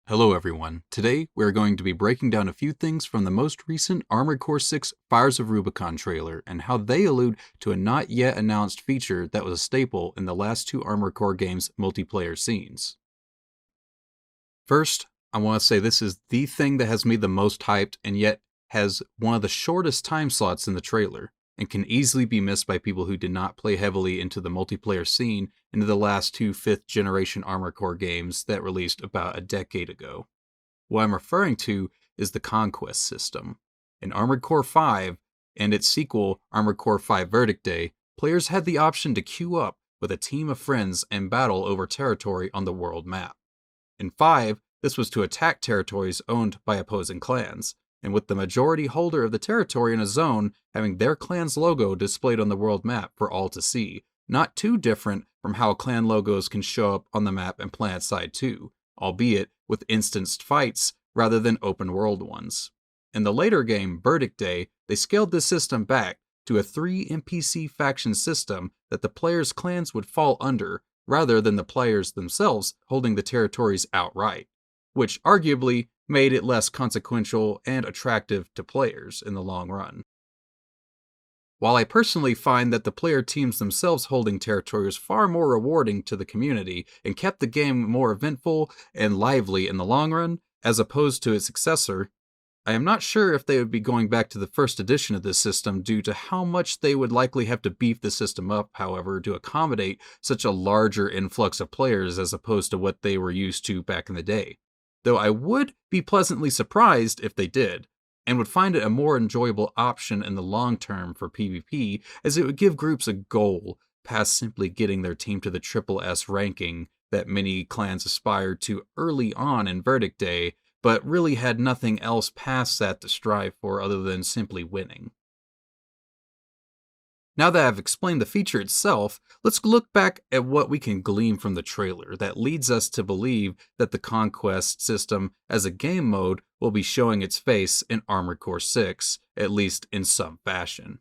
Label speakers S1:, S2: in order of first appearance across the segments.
S1: Hello everyone. Today we're going to be breaking down a few things from the most recent Armored Core 6 Fires of Rubicon trailer and how they allude to a not yet announced feature that was a staple in the last two Armored Core games' multiplayer scenes. First, I want to say this is the thing that has me the most hyped and yet has one of the shortest time slots in the trailer and can easily be missed by people who did not play heavily into the multiplayer scene into the last two 5th generation Armored Core games that released about a decade ago. What I'm referring to is the Conquest system. In Armored Core 5 and its sequel, Armored Core 5 Verdict Day, players had the option to queue up with a team of friends and battle over territory on the world map. In 5, this was to attack territories owned by opposing clans, and with the majority holder of the territory in a zone having their clan's logo displayed on the world map for all to see, not too different from how clan logos can show up on the map in PlanetSide 2, albeit with instanced fights rather than open world ones. In the later game, Verdict Day, they scaled this system back to a 3 NPC faction system that the players' clans would fall under, rather than the players themselves holding the territories outright, which arguably made it less consequential and attractive to players in the long run. While I personally find that the player teams themselves holding territory was far more rewarding to the community and kept the game more eventful and lively in the long run, as opposed to its successor, I am not sure if they would be going back to the first edition of this system due to how much they would likely have to beef the system up, however, to accommodate such a larger influx of players as opposed to what they were used to back in the day. Though I would be pleasantly surprised if they did, and would find it a more enjoyable option in the long term for PvP, as it would give groups a goal past simply getting their team to the triple S ranking that many clans aspired to early on in Verdict Day, but really had nothing else past that to strive for other than simply winning. Now that I've explained the feature itself, let's look back at what we can glean from the trailer that leads us to believe that the Conquest system as a game mode will be showing its face in Armored Core 6, at least in some fashion.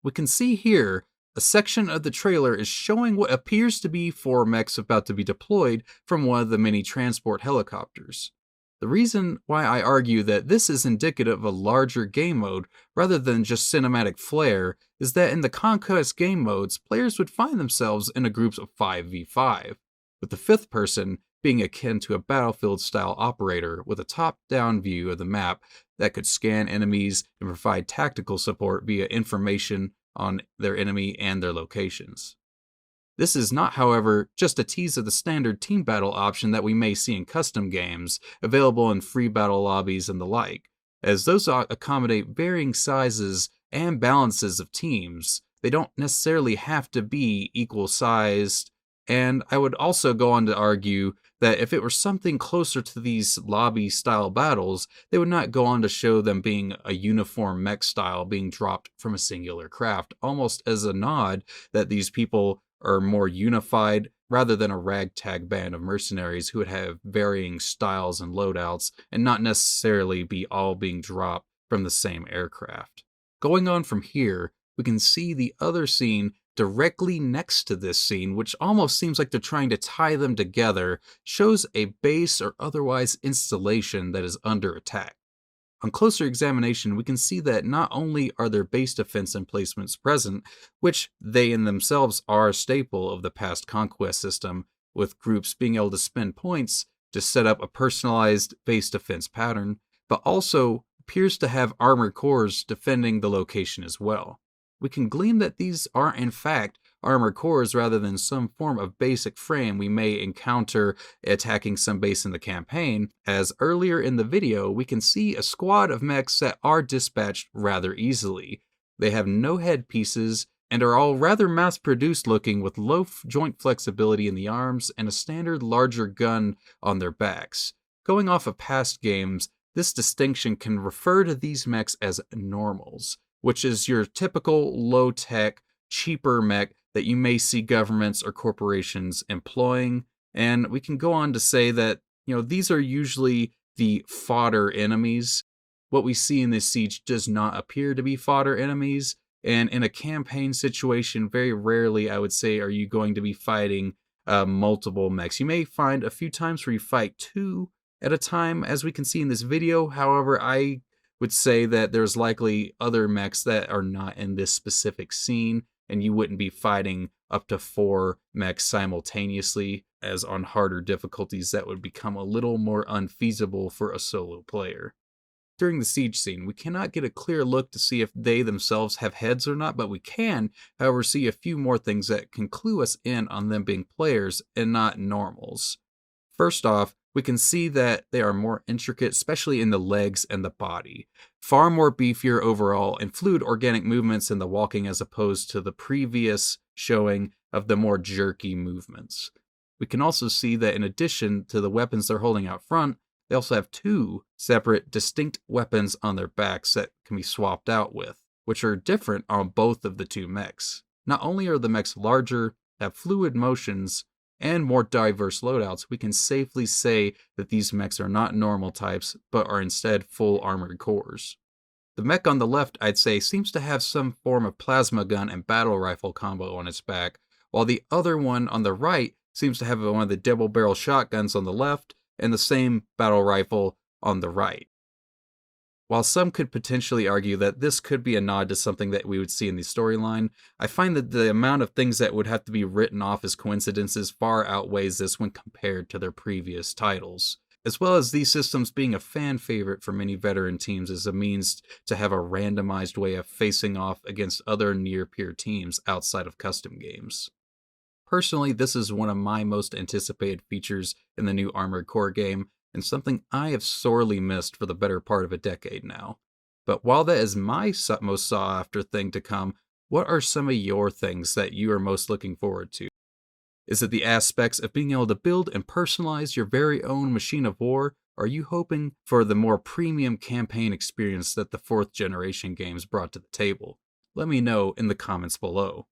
S1: We can see here a section of the trailer is showing what appears to be 4 mechs about to be deployed from one of the many transport helicopters. The reason why I argue that this is indicative of a larger game mode rather than just cinematic flair is that in the Conquest game modes, players would find themselves in a group of 5v5, with the 5th person being akin to a battlefield-style operator with a top-down view of the map that could scan enemies and provide tactical support via information on their enemy and their locations. This is not, however, just a tease of the standard team battle option that we may see in custom games, available in free battle lobbies and the like, as those accommodate varying sizes and balances of teams. They don't necessarily have to be equal sized, and I would also go on to argue that if it were something closer to these lobby-style battles, they would not go on to show them being a uniform mech style being dropped from a singular craft, almost as a nod that these people are more unified rather than a ragtag band of mercenaries who would have varying styles and loadouts and not necessarily be all being dropped from the same aircraft. Going on from here, we can see the other scene directly next to this scene, which almost seems like they're trying to tie them together, shows a base or otherwise installation that is under attack. On closer examination, we can see that not only are there base defense emplacements present, which they in themselves are a staple of the past Conquest system, with groups being able to spend points to set up a personalized base defense pattern, but also appears to have armored cores defending the location as well. We can glean that these are in fact armored cores rather than some form of basic frame we may encounter attacking some base in the campaign, as earlier in the video we can see a squad of mechs that are dispatched rather easily. They have no headpieces and are all rather mass-produced looking with low joint flexibility in the arms and a standard larger gun on their backs. Going off of past games, this distinction can refer to these mechs as normals, which is your typical low-tech, cheaper mech that you may see governments or corporations employing. And we can go on to say that, these are usually the fodder enemies. What we see in this siege does not appear to be fodder enemies. And in a campaign situation, very rarely, I would say, are you going to be fighting multiple mechs. You may find a few times where you fight 2 at a time, as we can see in this video. However, I would say that there's likely other mechs that are not in this specific scene, and you wouldn't be fighting up to 4 mechs simultaneously, as on harder difficulties that would become a little more unfeasible for a solo player. During the siege scene, we cannot get a clear look to see if they themselves have heads or not, but we can, however, see a few more things that can clue us in on them being players and not normals. First off, we can see that they are more intricate, especially in the legs and the body. Far more beefier overall and fluid organic movements in the walking as opposed to the previous showing of the more jerky movements. We can also see that in addition to the weapons they're holding out front, they also have 2 separate, distinct weapons on their backs that can be swapped out with, which are different on both of the 2 mechs. Not only are the mechs larger, have fluid motions, and more diverse loadouts, we can safely say that these mechs are not normal types, but are instead full armored cores. The mech on the left, I'd say, seems to have some form of plasma gun and battle rifle combo on its back, while the other one on the right seems to have one of the double barrel shotguns on the left and the same battle rifle on the right. While some could potentially argue that this could be a nod to something that we would see in the storyline, I find that the amount of things that would have to be written off as coincidences far outweighs this when compared to their previous titles, as well as these systems being a fan favorite for many veteran teams as a means to have a randomized way of facing off against other near-peer teams outside of custom games. Personally, this is one of my most anticipated features in the new Armored Core game, and something I have sorely missed for the better part of a decade now. But while that is my most sought-after thing to come, what are some of your things that you are most looking forward to? Is it the aspects of being able to build and personalize your very own machine of war? Or are you hoping for the more premium campaign experience that the 4th generation games brought to the table? Let me know in the comments below.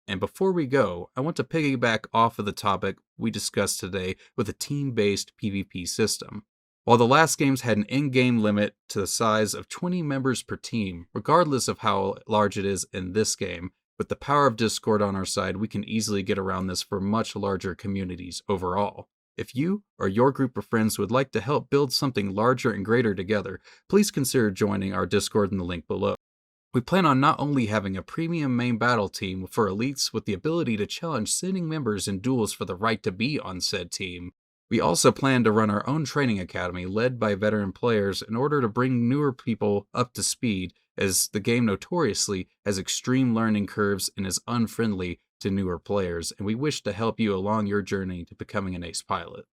S1: And before we go, I want to piggyback off of the topic we discussed today with a team-based PvP system. While the last games had an in-game limit to the size of 20 members per team, regardless of how large it is in this game, with the power of Discord on our side, we can easily get around this for much larger communities overall. If you or your group of friends would like to help build something larger and greater together, please consider joining our Discord in the link below. We plan on not only having a premium main battle team for elites with the ability to challenge sitting members in duels for the right to be on said team, we also plan to run our own training academy led by veteran players in order to bring newer people up to speed, as the game notoriously has extreme learning curves and is unfriendly to newer players, and we wish to help you along your journey to becoming an ace pilot.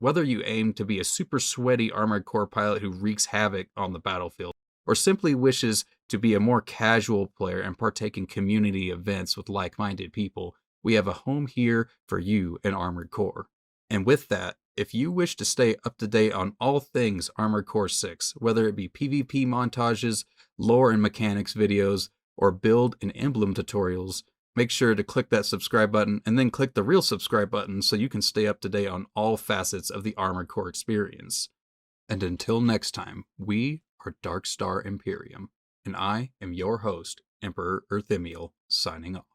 S1: Whether you aim to be a super sweaty Armored Core pilot who wreaks havoc on the battlefield, or simply wishes to be a more casual player and partake in community events with like-minded people, we have a home here for you in Armored Core. And with that, if you wish to stay up to date on all things Armored Core 6, whether it be PvP montages, lore and mechanics videos, or build and emblem tutorials, make sure to click that subscribe button and then click the real subscribe button so you can stay up to date on all facets of the Armored Core experience. And until next time, we are Dark Star Imperium, and I am your host, Emperor Earthemiel, signing off.